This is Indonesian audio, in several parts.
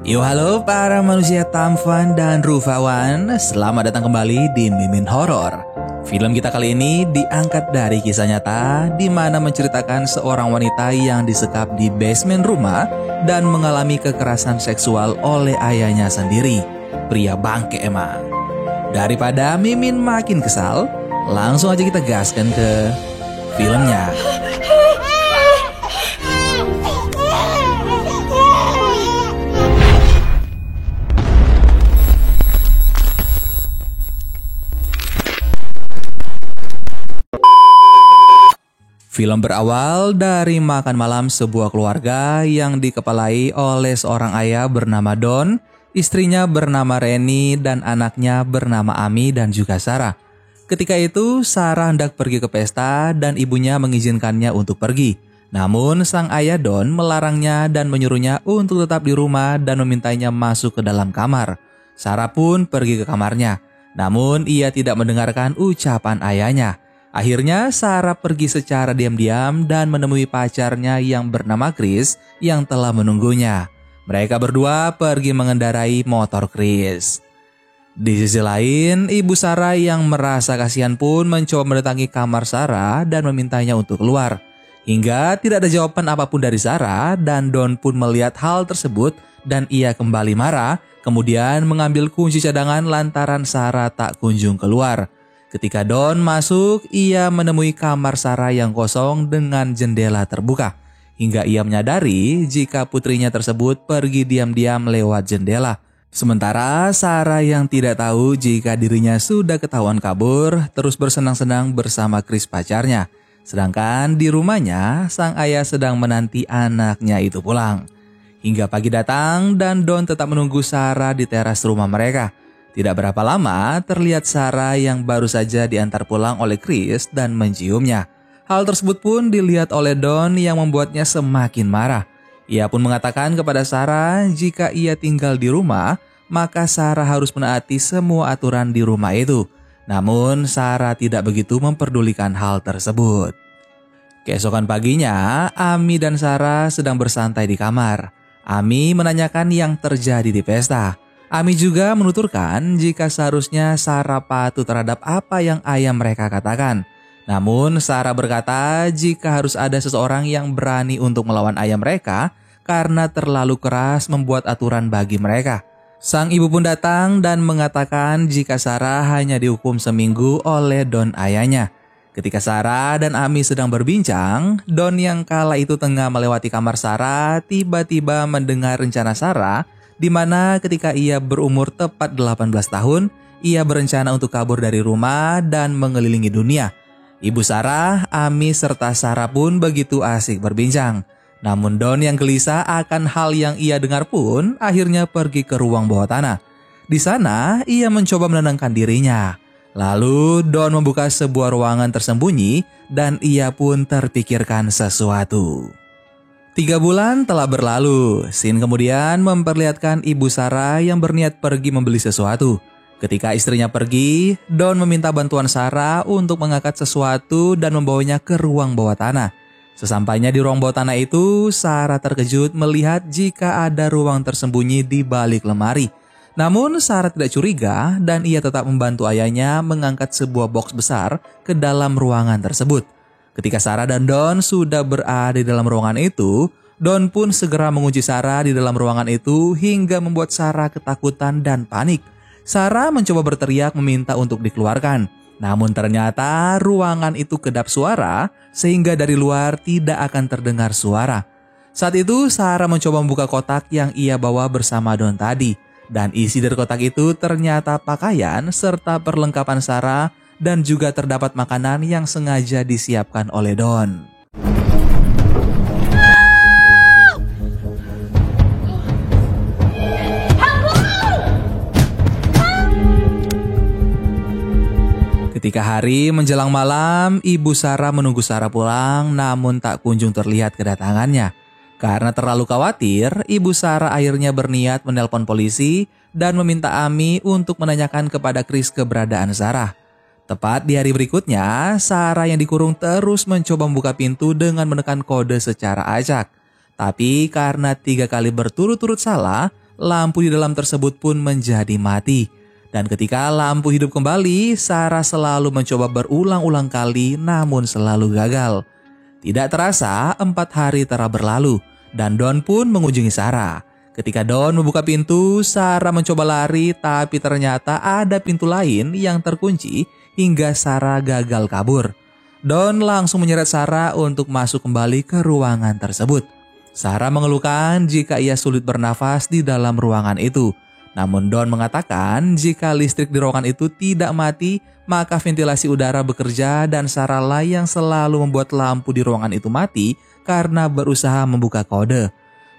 Yo halo para manusia tampan dan rupawan, selamat datang kembali di Mimin Horor. Film kita kali ini diangkat dari kisah nyata di mana menceritakan seorang wanita yang disekap di basement rumah dan mengalami kekerasan seksual oleh ayahnya sendiri. Pria bangke emang. Daripada Mimin makin kesal, langsung aja kita gaskan ke filmnya. Film berawal dari makan malam sebuah keluarga yang dikepalai oleh seorang ayah bernama Don, istrinya bernama Reni, dan anaknya bernama Ami dan juga Sarah. Ketika itu, Sarah hendak pergi ke pesta dan ibunya mengizinkannya untuk pergi. Namun, sang ayah Don melarangnya dan menyuruhnya untuk tetap di rumah dan memintanya masuk ke dalam kamar. Sarah pun pergi ke kamarnya, namun ia tidak mendengarkan ucapan ayahnya. Akhirnya Sarah pergi secara diam-diam dan menemui pacarnya yang bernama Chris yang telah menunggunya. Mereka berdua pergi mengendarai motor Chris. Di sisi lain, ibu Sarah yang merasa kasihan pun mencoba mendatangi kamar Sarah dan memintanya untuk keluar. Hingga tidak ada jawaban apapun dari Sarah dan Don pun melihat hal tersebut dan ia kembali marah, kemudian mengambil kunci cadangan lantaran Sarah tak kunjung keluar. Ketika Don masuk, ia menemui kamar Sarah yang kosong dengan jendela terbuka. Hingga ia menyadari jika putrinya tersebut pergi diam-diam lewat jendela. Sementara Sarah yang tidak tahu jika dirinya sudah ketahuan kabur, terus bersenang-senang bersama Chris pacarnya. Sedangkan di rumahnya, sang ayah sedang menanti anaknya itu pulang. Hingga pagi datang dan Don tetap menunggu Sarah di teras rumah mereka. Tidak berapa lama, terlihat Sarah yang baru saja diantar pulang oleh Chris dan menciumnya. Hal tersebut pun dilihat oleh Don yang membuatnya semakin marah. Ia pun mengatakan kepada Sarah jika ia tinggal di rumah, maka Sarah harus menaati semua aturan di rumah itu. Namun Sarah tidak begitu memperdulikan hal tersebut. Keesokan paginya, Ami dan Sarah sedang bersantai di kamar. Ami menanyakan yang terjadi di pesta. Ami juga menuturkan jika seharusnya Sarah patuh terhadap apa yang ayah mereka katakan. Namun Sarah berkata jika harus ada seseorang yang berani untuk melawan ayah mereka karena terlalu keras membuat aturan bagi mereka. Sang ibu pun datang dan mengatakan jika Sarah hanya dihukum seminggu oleh Don ayahnya. Ketika Sarah dan Ami sedang berbincang, Don yang kala itu tengah melewati kamar Sarah tiba-tiba mendengar rencana Sarah di mana ketika ia berumur tepat 18 tahun, ia berencana untuk kabur dari rumah dan mengelilingi dunia. Ibu Sarah, Ami, serta Sarah pun begitu asik berbincang. Namun Don yang gelisah akan hal yang ia dengar pun akhirnya pergi ke ruang bawah tanah. Di sana, ia mencoba menenangkan dirinya. Lalu Don membuka sebuah ruangan tersembunyi dan ia pun terpikirkan sesuatu. 3 bulan telah berlalu. Scene kemudian memperlihatkan ibu Sarah yang berniat pergi membeli sesuatu. Ketika istrinya pergi, Don meminta bantuan Sarah untuk mengangkat sesuatu dan membawanya ke ruang bawah tanah. Sesampainya di ruang bawah tanah itu, Sarah terkejut melihat jika ada ruang tersembunyi di balik lemari. Namun Sarah tidak curiga dan ia tetap membantu ayahnya mengangkat sebuah box besar ke dalam ruangan tersebut. Ketika Sarah dan Don sudah berada di dalam ruangan itu, Don pun segera mengunci Sarah di dalam ruangan itu hingga membuat Sarah ketakutan dan panik. Sarah mencoba berteriak meminta untuk dikeluarkan. Namun ternyata ruangan itu kedap suara sehingga dari luar tidak akan terdengar suara. Saat itu Sarah mencoba membuka kotak yang ia bawa bersama Don tadi. Dan isi dari kotak itu ternyata pakaian serta perlengkapan Sarah dan juga terdapat makanan yang sengaja disiapkan oleh Don. Ketika hari menjelang malam, ibu Sarah menunggu Sarah pulang namun tak kunjung terlihat kedatangannya. Karena terlalu khawatir, ibu Sarah akhirnya berniat menelpon polisi dan meminta Ami untuk menanyakan kepada Chris keberadaan Sarah. Tepat di hari berikutnya, Sarah yang dikurung terus mencoba membuka pintu dengan menekan kode secara acak. Tapi karena 3 kali berturut-turut salah, lampu di dalam tersebut pun menjadi mati. Dan ketika lampu hidup kembali, Sarah selalu mencoba berulang-ulang kali namun selalu gagal. Tidak terasa 4 hari telah berlalu dan Don pun mengunjungi Sarah. Ketika Don membuka pintu, Sarah mencoba lari tapi ternyata ada pintu lain yang terkunci hingga Sarah gagal kabur. Don langsung menyeret Sarah untuk masuk kembali ke ruangan tersebut. Sarah mengeluhkan jika ia sulit bernafas di dalam ruangan itu. Namun Don mengatakan jika listrik di ruangan itu tidak mati, maka ventilasi udara bekerja dan Sarah lah yang selalu membuat lampu di ruangan itu mati karena berusaha membuka kode.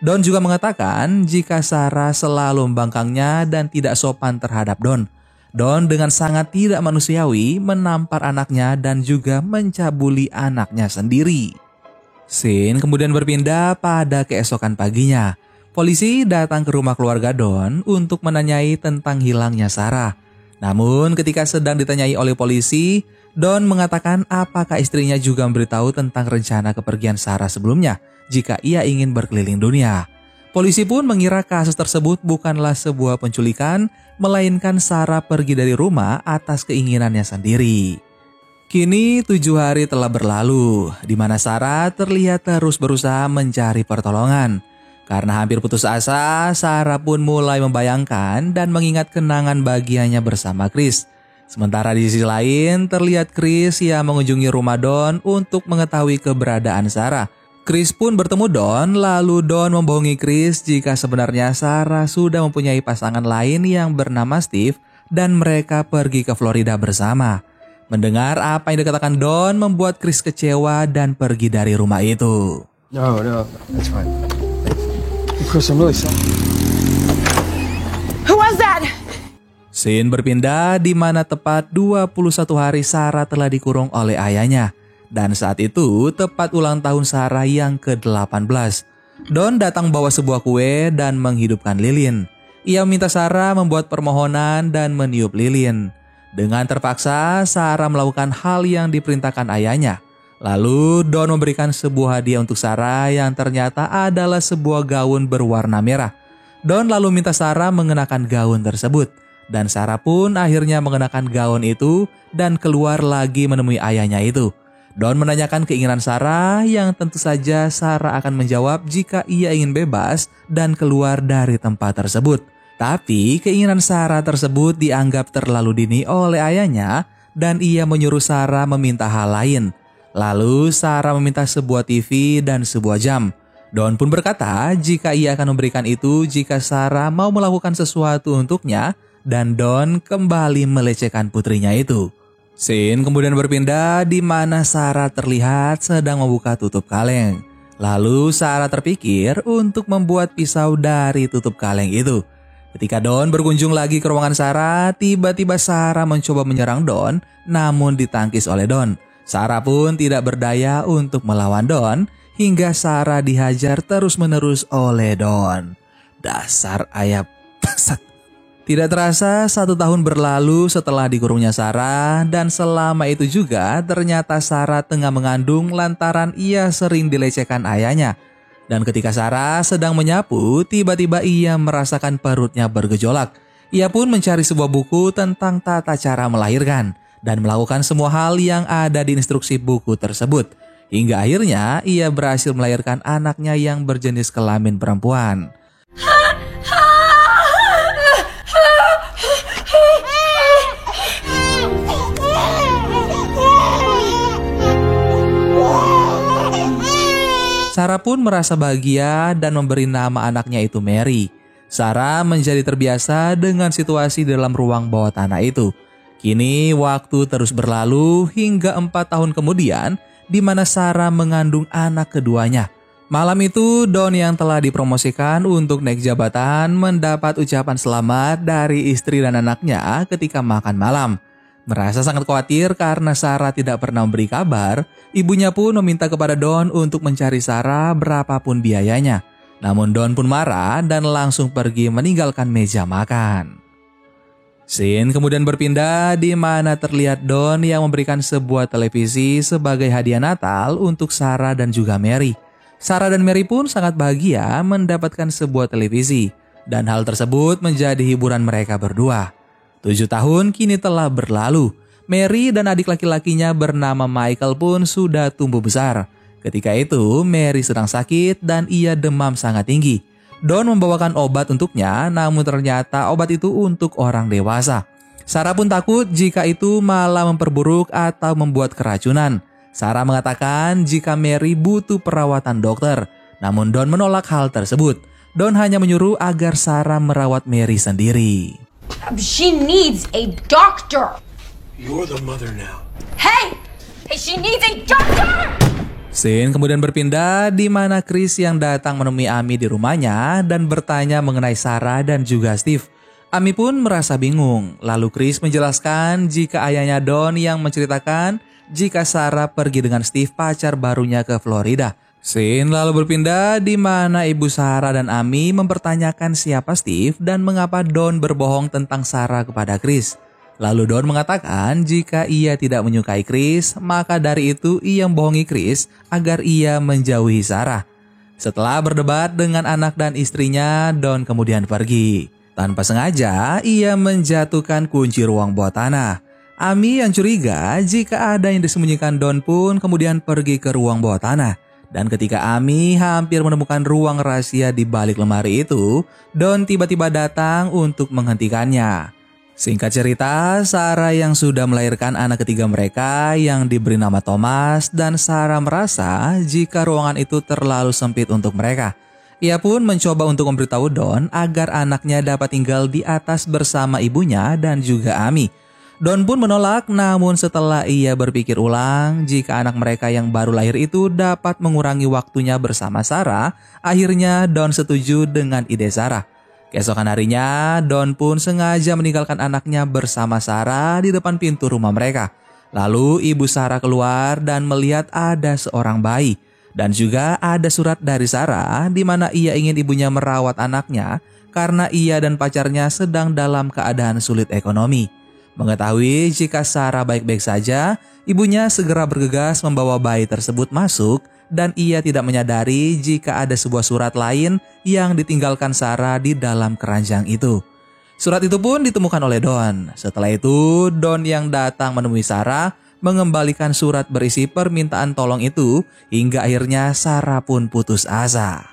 Don juga mengatakan jika Sarah selalu membangkangnya dan tidak sopan terhadap Don. Don dengan sangat tidak manusiawi menampar anaknya dan juga mencabuli anaknya sendiri. Scene kemudian berpindah pada keesokan paginya. Polisi datang ke rumah keluarga Don untuk menanyai tentang hilangnya Sarah. Namun ketika sedang ditanyai oleh polisi, Don mengatakan apakah istrinya juga memberitahu tentang rencana kepergian Sarah sebelumnya jika ia ingin berkeliling dunia. Polisi pun mengira kasus tersebut bukanlah sebuah penculikan, melainkan Sarah pergi dari rumah atas keinginannya sendiri. Kini 7 hari telah berlalu, di mana Sarah terlihat terus berusaha mencari pertolongan. Karena hampir putus asa, Sarah pun mulai membayangkan dan mengingat kenangan bahagianya bersama Chris. Sementara di sisi lain, terlihat Chris yang mengunjungi rumah Don untuk mengetahui keberadaan Sarah. Chris pun bertemu Don, lalu Don membohongi Chris jika sebenarnya Sarah sudah mempunyai pasangan lain yang bernama Steve dan mereka pergi ke Florida bersama. Mendengar apa yang dikatakan Don membuat Chris kecewa dan pergi dari rumah itu. No, that's fine. Chris, I'm really sorry. Who was that? Scene berpindah di mana tepat 21 hari Sarah telah dikurung oleh ayahnya. Dan saat itu tepat ulang tahun Sarah yang ke-18. Don datang bawa sebuah kue dan menghidupkan lilin. Ia meminta Sarah membuat permohonan dan meniup lilin. Dengan terpaksa, Sarah melakukan hal yang diperintahkan ayahnya. Lalu Don memberikan sebuah hadiah untuk Sarah yang ternyata adalah sebuah gaun berwarna merah. Don lalu minta Sarah mengenakan gaun tersebut. Dan Sarah pun akhirnya mengenakan gaun itu dan keluar lagi menemui ayahnya itu. Don menanyakan keinginan Sarah yang tentu saja Sarah akan menjawab jika ia ingin bebas dan keluar dari tempat tersebut. Tapi keinginan Sarah tersebut dianggap terlalu dini oleh ayahnya dan ia menyuruh Sarah meminta hal lain. Lalu Sarah meminta sebuah TV dan sebuah jam. Don pun berkata jika ia akan memberikan itu jika Sarah mau melakukan sesuatu untuknya dan Don kembali melecehkan putrinya itu. Scene kemudian berpindah di mana Sarah terlihat sedang membuka tutup kaleng. Lalu Sarah terpikir untuk membuat pisau dari tutup kaleng itu. Ketika Don berkunjung lagi ke ruangan Sarah, tiba-tiba Sarah mencoba menyerang Don namun ditangkis oleh Don. Sarah pun tidak berdaya untuk melawan Don hingga Sarah dihajar terus-menerus oleh Don. Dasar ayah bangsat. Tidak terasa 1 tahun berlalu setelah dikurungnya Sarah dan selama itu juga ternyata Sarah tengah mengandung lantaran ia sering dilecehkan ayahnya. Dan ketika Sarah sedang menyapu, tiba-tiba ia merasakan perutnya bergejolak. Ia pun mencari sebuah buku tentang tata cara melahirkan dan melakukan semua hal yang ada di instruksi buku tersebut. Hingga akhirnya ia berhasil melahirkan anaknya yang berjenis kelamin perempuan. Sarah pun merasa bahagia dan memberi nama anaknya itu Mary. Sarah menjadi terbiasa dengan situasi dalam ruang bawah tanah itu. Kini waktu terus berlalu hingga 4 tahun kemudian di mana Sarah mengandung anak keduanya. Malam itu Don yang telah dipromosikan untuk naik jabatan mendapat ucapan selamat dari istri dan anaknya ketika makan malam. Merasa sangat khawatir karena Sarah tidak pernah memberi kabar, ibunya pun meminta kepada Don untuk mencari Sarah berapapun biayanya. Namun Don pun marah dan langsung pergi meninggalkan meja makan. Scene kemudian berpindah di mana terlihat Don yang memberikan sebuah televisi sebagai hadiah Natal untuk Sarah dan juga Mary. Sarah dan Mary pun sangat bahagia mendapatkan sebuah televisi. Dan hal tersebut menjadi hiburan mereka berdua. 7 tahun kini telah berlalu. Mary dan adik laki-lakinya bernama Michael pun sudah tumbuh besar. Ketika itu Mary sedang sakit dan ia demam sangat tinggi. Don membawakan obat untuknya, namun ternyata obat itu untuk orang dewasa. Sarah pun takut jika itu malah memperburuk atau membuat keracunan. Sarah mengatakan jika Mary butuh perawatan dokter, namun Don menolak hal tersebut. Don hanya menyuruh agar Sarah merawat Mary sendiri. She needs a doctor. You're the mother now. Hey, she needs a doctor. Scene kemudian berpindah di mana Chris yang datang menemui Amy di rumahnya dan bertanya mengenai Sarah dan juga Steve. Amy pun merasa bingung. Lalu Chris menjelaskan jika ayahnya Don yang menceritakan jika Sarah pergi dengan Steve pacar barunya ke Florida. Scene lalu berpindah di mana ibu Sarah dan Amy mempertanyakan siapa Steve dan mengapa Don berbohong tentang Sarah kepada Chris. Lalu Don mengatakan jika ia tidak menyukai Chris, maka dari itu ia membohongi Chris agar ia menjauhi Sarah. Setelah berdebat dengan anak dan istrinya, Don kemudian pergi. Tanpa sengaja, ia menjatuhkan kunci ruang bawah tanah. Amy yang curiga jika ada yang disembunyikan Don pun kemudian pergi ke ruang bawah tanah. Dan ketika Amy hampir menemukan ruang rahasia di balik lemari itu, Don tiba-tiba datang untuk menghentikannya. Singkat cerita, Sarah yang sudah melahirkan anak ketiga mereka yang diberi nama Thomas dan Sarah merasa jika ruangan itu terlalu sempit untuk mereka. Ia pun mencoba untuk memberitahu Don agar anaknya dapat tinggal di atas bersama ibunya dan juga Amy. Don pun menolak, namun setelah ia berpikir ulang jika anak mereka yang baru lahir itu dapat mengurangi waktunya bersama Sarah, akhirnya Don setuju dengan ide Sarah. Keesokan harinya, Don pun sengaja meninggalkan anaknya bersama Sarah di depan pintu rumah mereka. Lalu ibu Sarah keluar dan melihat ada seorang bayi. Dan juga ada surat dari Sarah di mana ia ingin ibunya merawat anaknya karena ia dan pacarnya sedang dalam keadaan sulit ekonomi. Mengetahui jika Sarah baik-baik saja, ibunya segera bergegas membawa bayi tersebut masuk dan ia tidak menyadari jika ada sebuah surat lain yang ditinggalkan Sarah di dalam keranjang itu. Surat itu pun ditemukan oleh Don. Setelah itu, Don yang datang menemui Sarah mengembalikan surat berisi permintaan tolong itu hingga akhirnya Sarah pun putus asa.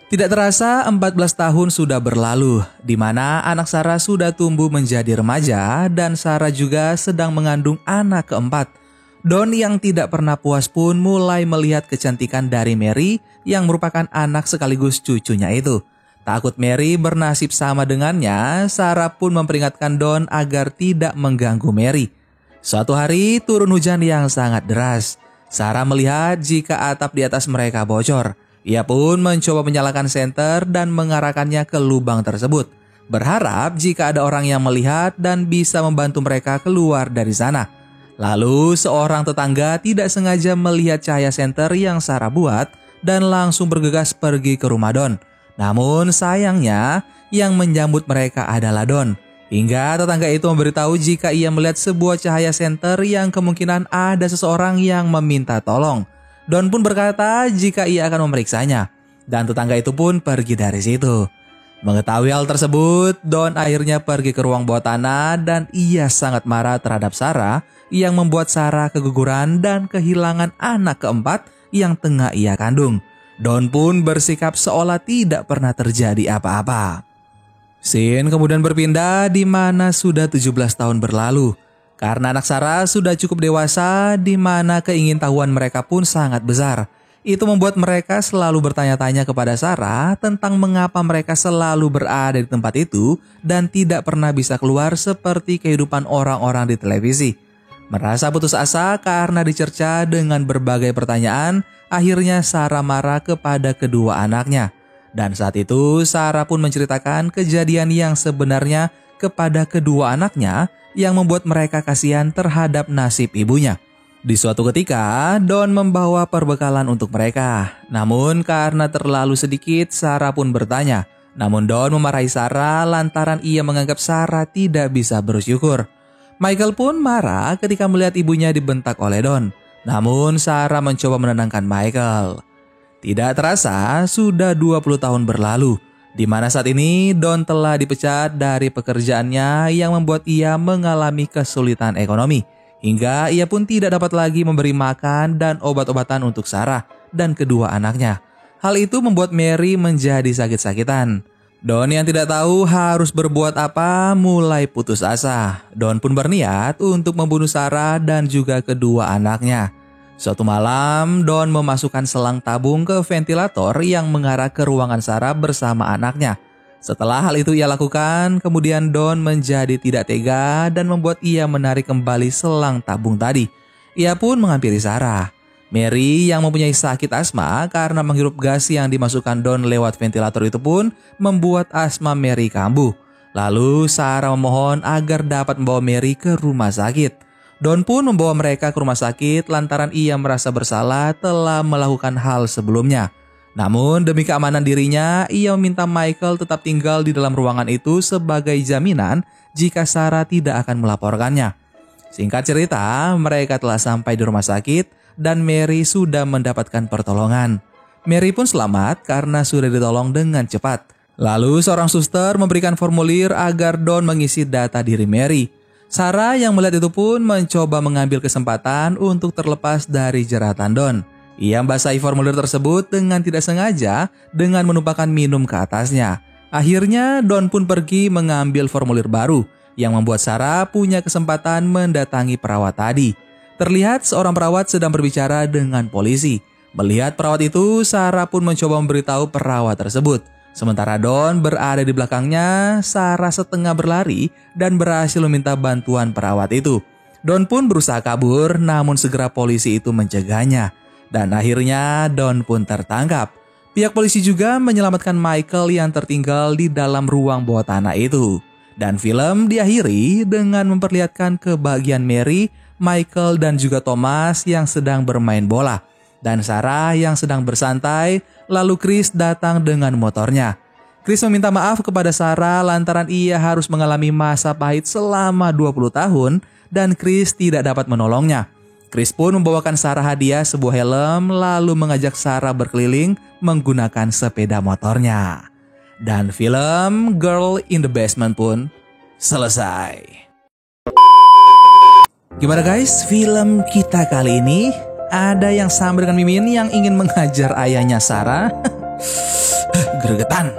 Tidak terasa 14 tahun sudah berlalu, di mana anak Sarah sudah tumbuh menjadi remaja dan Sarah juga sedang mengandung anak keempat. Don yang tidak pernah puas pun mulai melihat kecantikan dari Mary yang merupakan anak sekaligus cucunya itu. Takut Mary bernasib sama dengannya, Sarah pun memperingatkan Don agar tidak mengganggu Mary. Suatu hari turun hujan yang sangat deras. Sarah melihat jika atap di atas mereka bocor. Ia pun mencoba menyalakan senter dan mengarahkannya ke lubang tersebut, berharap jika ada orang yang melihat dan bisa membantu mereka keluar dari sana. Lalu seorang tetangga tidak sengaja melihat cahaya senter yang Sarah buat dan langsung bergegas pergi ke rumah Don. Namun sayangnya yang menyambut mereka adalah Don. Hingga tetangga itu memberitahu jika ia melihat sebuah cahaya senter yang kemungkinan ada seseorang yang meminta tolong. Don pun berkata jika ia akan memeriksanya, dan tetangga itu pun pergi dari situ. Mengetahui hal tersebut, Don akhirnya pergi ke ruang bawah tanah dan ia sangat marah terhadap Sarah yang membuat Sarah keguguran dan kehilangan anak keempat yang tengah ia kandung. Don pun bersikap seolah tidak pernah terjadi apa-apa. Scene kemudian berpindah di mana sudah 17 tahun berlalu. Karena anak Sarah sudah cukup dewasa di mana keingintahuan mereka pun sangat besar. Itu membuat mereka selalu bertanya-tanya kepada Sarah tentang mengapa mereka selalu berada di tempat itu dan tidak pernah bisa keluar seperti kehidupan orang-orang di televisi. Merasa putus asa karena dicerca dengan berbagai pertanyaan, akhirnya Sarah marah kepada kedua anaknya. Dan saat itu Sarah pun menceritakan kejadian yang sebenarnya kepada kedua anaknya yang membuat mereka kasihan terhadap nasib ibunya. Di suatu ketika, Don membawa perbekalan untuk mereka. Namun karena terlalu sedikit, Sarah pun bertanya. Namun Don memarahi Sarah lantaran ia menganggap Sarah tidak bisa bersyukur. Michael pun marah ketika melihat ibunya dibentak oleh Don. Namun Sarah mencoba menenangkan Michael. Tidak terasa, sudah 20 tahun berlalu. di mana saat ini Don telah dipecat dari pekerjaannya yang membuat ia mengalami kesulitan ekonomi. Hingga ia pun tidak dapat lagi memberi makan dan obat-obatan untuk Sarah dan kedua anaknya. Hal itu membuat Mary menjadi sakit-sakitan. Don yang tidak tahu harus berbuat apa mulai putus asa. Don pun berniat untuk membunuh Sarah dan juga kedua anaknya. Suatu malam, Don memasukkan selang tabung ke ventilator yang mengarah ke ruangan Sarah bersama anaknya. Setelah hal itu ia lakukan, kemudian Don menjadi tidak tega dan membuat ia menarik kembali selang tabung tadi. Ia pun menghampiri Sarah. Mary yang mempunyai sakit asma karena menghirup gas yang dimasukkan Don lewat ventilator itu pun membuat asma Mary kambuh. Lalu Sarah memohon agar dapat membawa Mary ke rumah sakit. Don pun membawa mereka ke rumah sakit lantaran ia merasa bersalah telah melakukan hal sebelumnya. Namun demi keamanan dirinya, ia meminta Michael tetap tinggal di dalam ruangan itu sebagai jaminan jika Sarah tidak akan melaporkannya. Singkat cerita, mereka telah sampai di rumah sakit dan Mary sudah mendapatkan pertolongan. Mary pun selamat karena sudah ditolong dengan cepat. Lalu seorang suster memberikan formulir agar Don mengisi data diri Mary. Sarah yang melihat itu pun mencoba mengambil kesempatan untuk terlepas dari jeratan Don. Ia membasahi formulir tersebut dengan tidak sengaja dengan menumpahkan minum ke atasnya. Akhirnya Don pun pergi mengambil formulir baru yang membuat Sarah punya kesempatan mendatangi perawat tadi. Terlihat seorang perawat sedang berbicara dengan polisi. Melihat perawat itu, Sarah pun mencoba memberitahu perawat tersebut. Sementara Don berada di belakangnya, Sarah setengah berlari dan berhasil meminta bantuan perawat itu. Don pun berusaha kabur, namun segera polisi itu mencegahnya. Dan akhirnya Don pun tertangkap. Pihak polisi juga menyelamatkan Michael yang tertinggal di dalam ruang bawah tanah itu. Dan film diakhiri dengan memperlihatkan kebahagiaan Mary, Michael dan juga Thomas yang sedang bermain bola. Dan Sarah yang sedang bersantai, lalu Chris datang dengan motornya. Chris meminta maaf kepada Sarah lantaran ia harus mengalami masa pahit selama 20 tahun dan Chris tidak dapat menolongnya. Chris pun membawakan Sarah hadiah sebuah helm lalu mengajak Sarah berkeliling menggunakan sepeda motornya. Dan film Girl in the Basement pun selesai. Gimana guys, film kita kali ini? Ada yang sama dengan Mimin yang ingin menghajar ayahnya Sarah? Gregetan.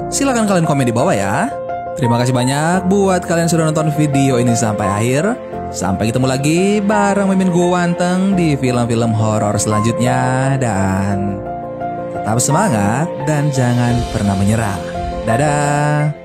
Silahkan kalian komen di bawah ya. Terima kasih banyak buat kalian sudah nonton video ini sampai akhir. Sampai ketemu lagi bareng Mimin Gowanteng di film-film horor selanjutnya. Dan tetap semangat dan jangan pernah menyerah. Dadah.